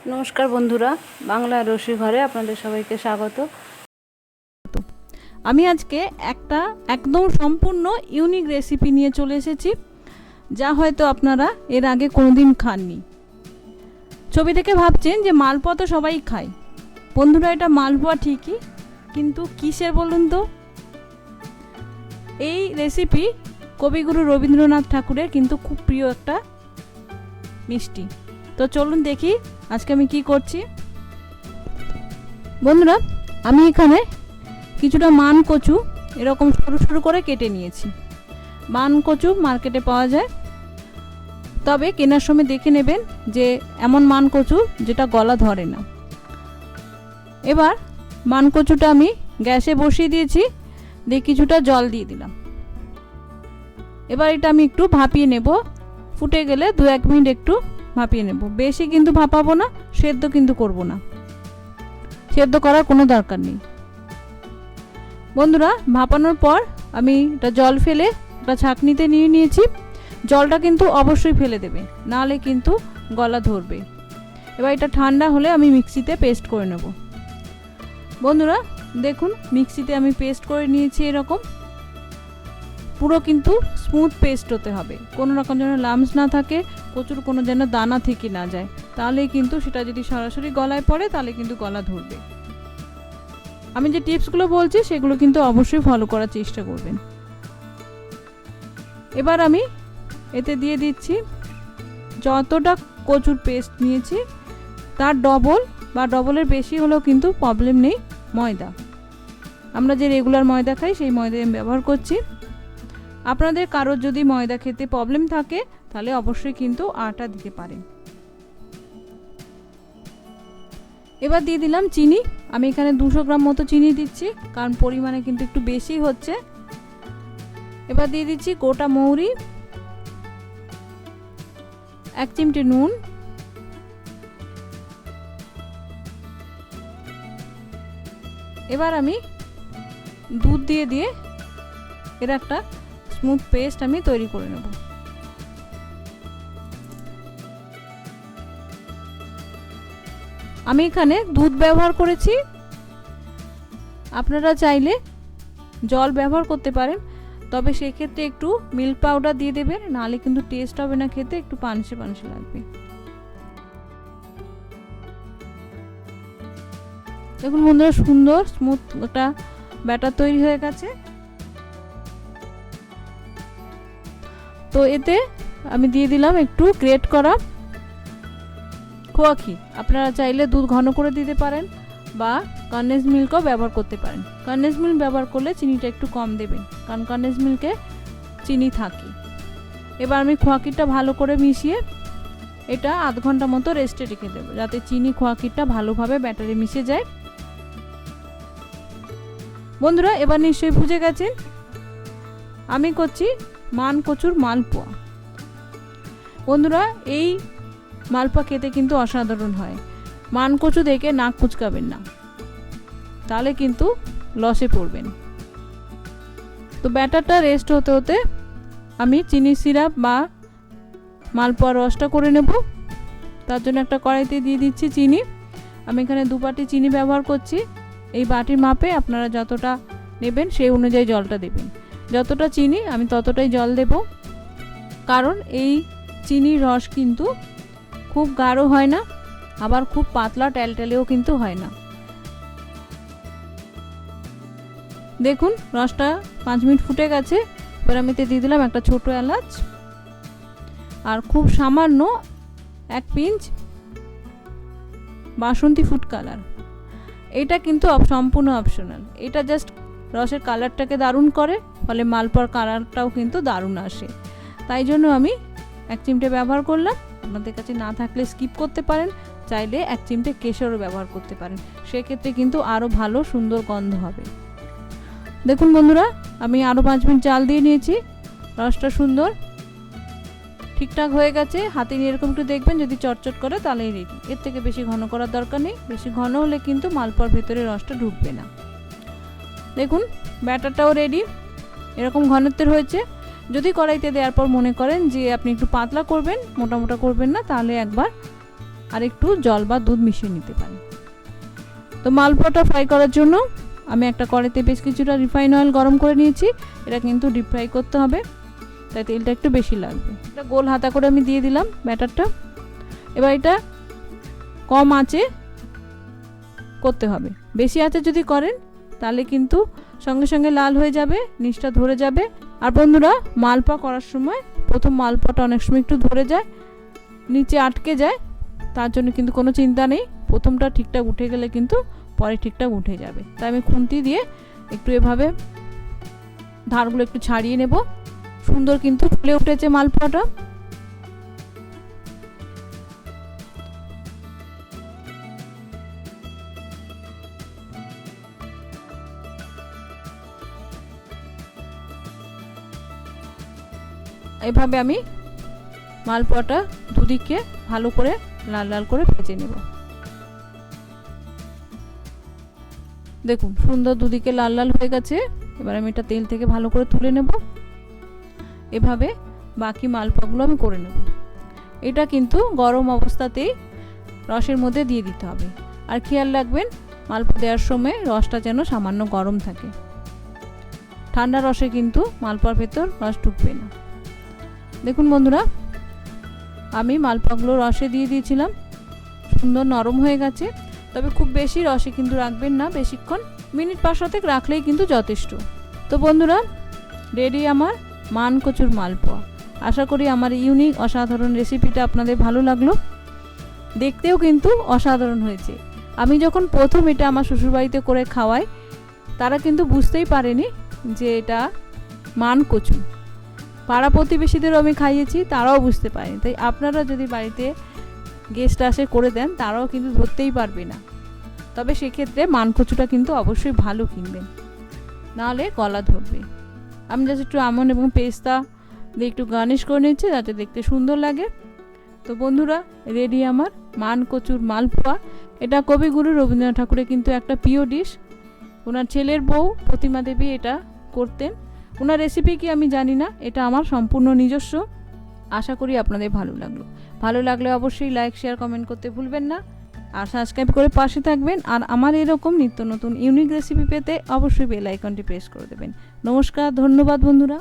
নমস্কার বন্ধুরা, বাংলা রসি ঘরে আপনাদের সবাইকে স্বাগত। আমি আজকে একটা একদম সম্পূর্ণ ইউনিক রেসিপি নিয়ে চলে এসেছি, যা হয়তো আপনারা এর আগে কোনোদিন খাননি। ছবি থেকে ভাবছেন যে মালপোয়া তো সবাই খায়। বন্ধুরা, এটা মালপোয়া ঠিকই, কিন্তু কিসের বলুন তো? এই রেসিপি কবিগুরু রবীন্দ্রনাথ ঠাকুরের কিন্তু খুব প্রিয় একটা মিষ্টি। তো চলুন দেখি আজকে আমি কি করছি। বন্ধুরা, আমি এখানে কিছুটা মান কচু এরকম সরু সরু করে কেটে নিয়েছি। মান কচু মার্কেটে পাওয়া যায়, তবে কেনার সময় দেখে নেবেন যে এমন মান কচু যেটা গলা ধরে না। এবার মান কচুটা আমি গ্যাসে বসিয়ে দিয়েছি, দিয়ে কিছুটা জল দিয়ে দিলাম। এবার এটা আমি একটু ভাপিয়ে নেব। ফুটে গেলে 2-1 মিনিট একটু ভাপিয়ে নেব। বেশি কিন্তু ভাপাবো না, সেদ্ধ কিন্তু করব না, সেদ্ধ করার কোনো দরকার নেই। বন্ধুরা, ভাপানোর পর আমি এটা জল ফেলে একটা ছাঁকনিতে নিয়ে নিয়েছি। জলটা কিন্তু অবশ্যই ফেলে দেবে, নাহলে কিন্তু গলা ধরবে। এবার এটা ঠান্ডা হলে আমি মিক্সিতে পেস্ট করে নেব। বন্ধুরা দেখুন, মিক্সিতে আমি পেস্ট করে নিয়েছি। এরকম পুরো কিন্তু স্মুথ পেস্ট হতে হবে, কোনো রকম যেন লাম্পস না থাকে, কচুর কোনো যেন দানা থেকে না যায়, তাহলেই কিন্তু সেটা যদি সরাসরি গলায় পড়ে তাহলে কিন্তু গলা ধরবে। আমি যে টিপসগুলো বলছি সেগুলো কিন্তু অবশ্যই ফলো করার চেষ্টা করবেন। এবার আমি এতে দিয়ে দিচ্ছি যতটা কচুর পেস্ট নিয়েছি তার ডবল বা ডবলের বেশি হলেও কিন্তু প্রবলেম নেই, ময়দা। আমরা যে রেগুলার ময়দা খাই সেই ময়দা আমি ব্যবহার করছি। আপনাদের কারোর যদি ময়দা খেতে প্রবলেম থাকে তাহলে অবশ্যই কিন্তু আটা দিতে পারেন। এবার দিয়ে দিলাম চিনি। আমি এখানে 200 গ্রাম মতো চিনি দিচ্ছি, কারণ পরিমাণে কিন্তু একটু বেশি হচ্ছে। এবার দিয়ে দিচ্ছি গোটা মৌরি, 1 চিমটি নুন, এবার আমি দুধ দিয়ে দিয়ে এর একটা স্মুথ পেস্ট আমি তৈরি করে নেব। আমি এখানে দুধ ব্যবহার করেছি, আপনারা চাইলে জল ব্যবহার করতে পারেন, তবে সেক্ষেত্রে একটু মিল্ক পাউডার দিয়ে দেবেন, নাহলে কিন্তু টেস্ট হবে না, খেতে একটু পানসে পানসে লাগবে। দেখুন বন্ধুরা, সুন্দর স্মুথ একটা ব্যাটার তৈরি হয়ে গেছে। তো এতে আমি দিয়ে দিলাম একটু গ্রেট করা খোয়া ক্ষীর। আপনারা চাইলে দুধ ঘন করে দিতে পারেন বা কনডেন্স মিল্কও ব্যবহার করতে পারেন। কনডেন্স মিল্ক ব্যবহার করলে চিনিটা একটু কম দেবেন, কারণ কনডেন্স মিল্কে চিনি থাকে। এবার আমি খোয়া ক্ষীরটা ভালো করে মিশিয়ে এটা আধ ঘন্টা মতো রেস্টে রেখে দেবো, যাতে চিনি খোয়া ক্ষীরটা ভালোভাবে ব্যাটারে মিশে যায়। বন্ধুরা, এবার নিশ্চয়ই বুঝে গেছেন আমি করছি মান কচুর মালপোয়া। বন্ধুরা, এই মালপোয়া খেতে কিন্তু অসাধারণ হয়। মান কচু দেখে নাক কুচকাবেন না, তাহলে কিন্তু লসে পড়বেন। তো ব্যাটারটা রেস্ট হতে হতে আমি চিনি সিরাপ বা মালপোয়ার রসটা করে নেব। তার জন্য একটা কড়াইতে দিয়ে দিচ্ছি চিনি। আমি এখানে 2 বাটি চিনি ব্যবহার করছি। এই বাটির মাপে আপনারা যতটা নেবেন সেই অনুযায়ী জলটা দেবেন। যতটা চিনি আমি ততটাই জল দেব, কারণ এই চিনির রস কিন্তু খুব গাঢ় হয় না, আবার খুব পাতলা টেলটেলেও কিন্তু হয় না। দেখুন রসটা 5 মিনিট ফুটে গেছে। এবার আমি এতে দিয়ে দিলাম একটা ছোট এলাচ আর খুব সামান্য 1 পিঞ্চ বাসন্তী ফুড কালার। এটা কিন্তু সম্পূর্ণ অপশনাল, এটা জাস্ট রসের কালারটাকে দারুণ করে, ফলে মালপোয়ার কালারটাও কিন্তু দারুণ আসে। তাই জন্য আমি 1 চিমটে ব্যবহার করলাম। আপনাদের কাছে না থাকলে স্কিপ করতে পারেন, চাইলে 1 চিমটে কেশরও ব্যবহার করতে পারেন, সেক্ষেত্রে কিন্তু আরও ভালো সুন্দর গন্ধ হবে। দেখুন বন্ধুরা, আমি আরও 5 মিনিট জাল দিয়ে নিয়েছি। রসটা সুন্দর ঠিকঠাক হয়ে গেছে। হাতে নিয়ে এরকম একটু দেখবেন, যদি চটচট করে তাহলেই রেডি। এর থেকে বেশি ঘন করার দরকার নেই, বেশি ঘন হলে কিন্তু মালপোয়ার ভেতরে রসটা ঢুকবে না। দেখুন ব্যাটারটাও রেডি, এরকম ঘনত্বের হয়েছে। যদি কড়াইতে দেওয়ার পর মনে করেন যে আপনি একটু পাতলা করবেন, মোটা মোটা করবেন না, তাহলে একবার আর একটু জল বা দুধ মিশিয়ে নিতে পারেন। তো মালপোয়াটা ফ্রাই করার জন্য আমি একটা কড়াইতে বেশ কিছুটা রিফাইন অয়েল গরম করে নিয়েছি। এটা কিন্তু ডিপ ফ্রাই করতে হবে, তাই তেলটা একটু বেশি লাগবে। এটা গোল হাতা করে আমি দিয়ে দিলাম ব্যাটারটা। এবার এটা কম আঁচে করতে হবে। বেশি আঁচে যদি করেন তাহলে কিন্তু সঙ্গে সঙ্গে লাল হয়ে যাবে, নিচটা ধরে যাবে। আর বন্ধুরা, মালপোয়া করার সময় প্রথম মালপোয়াটা অনেক সময় একটু ধরে যায়, নিচে আটকে যায়, তার জন্য কিন্তু কোনো চিন্তা নেই। প্রথমটা ঠিকঠাক উঠে গেলে কিন্তু পরে ঠিকঠাক উঠে যাবে। তাই আমি খুন্তি দিয়ে একটু এভাবে ধারগুলো একটু ছাড়িয়ে নেব। সুন্দর কিন্তু ফুলে উঠেছে মালপোয়াটা। এভাবে আমি মালপোয়াটা দুদিকে ভালো করে লাল লাল করে ভেজে নেব। দেখুন সুন্দর দুদিকে লাল লাল হয়ে গেছে। এবার আমি এটা তেল থেকে ভালো করে তুলে নেব। এভাবে বাকি মালপোয়াগুলো আমি করে নেব। এটা কিন্তু গরম অবস্থাতেই রসের মধ্যে দিয়ে দিতে হবে। আর খেয়াল রাখবেন মালপোয়া দেওয়ার সময় রসটা যেন সামান্য গরম থাকে। ঠান্ডা রসে কিন্তু মালপোয়ার ভেতর রস ঢুকবে না। দেখুন বন্ধুরা, আমি মালপোয়াগুলো রসে দিয়ে দিয়েছিলাম, সুন্দর নরম হয়ে গেছে। তবে খুব বেশি রসে কিন্তু রাখবেন না, বেশিক্ষণ, মিনিট 5-7 রাখলেই কিন্তু যথেষ্ট। তো বন্ধুরা, রেডি আমার মান কচুর মালপোয়া। আশা করি আমার ইউনিক অসাধারণ রেসিপিটা আপনাদের ভালো লাগলো। দেখতেও কিন্তু অসাধারণ হয়েছে। আমি যখন প্রথম এটা আমার শ্বশুরবাড়িতে করে খাওয়াই, তারা কিন্তু বুঝতেই পারেনি যে এটা মান কচু। পাড়া প্রতিবেশীদেরও আমি খাইয়েছি, তারাও বুঝতে পারেনি। তাই আপনারা যদি বাড়িতে গেস্ট আসে করে দেন, তারাও কিন্তু ধরতেই পারবে না। তবে সেক্ষেত্রে মান কচুটা কিন্তু অবশ্যই ভালো কিনবেন, নাহলে গলা ধরবে। আমি জাস্ট একটু আমন্ড এবং পেস্তা দিয়ে একটু গার্নিশ করে নিচ্ছি যাতে দেখতে সুন্দর লাগে। তো বন্ধুরা, রেডি আমার মান কচুর মালপোয়া। এটা কবিগুরু রবীন্দ্রনাথ ঠাকুরের কিন্তু একটা প্রিয় ডিশ। ওনার ছেলের বউ প্রতিমা দেবী এটা করতেন। ওনার রেসিপি কি আমি জানি না, এটা আমার সম্পূর্ণ নিজস্ব। আশা করি আপনাদের ভালো লাগলে অবশ্যই লাইক, শেয়ার, কমেন্ট করতে ভুলবেন না। আর সাবস্ক্রাইব করে পাশে থাকবেন। আর আমার এরকম নিত্য নতুন ইউনিক রেসিপি পেতে অবশ্যই বেল আইকনটি প্রেস করে দেবেন। নমস্কার, ধন্যবাদ বন্ধুরা।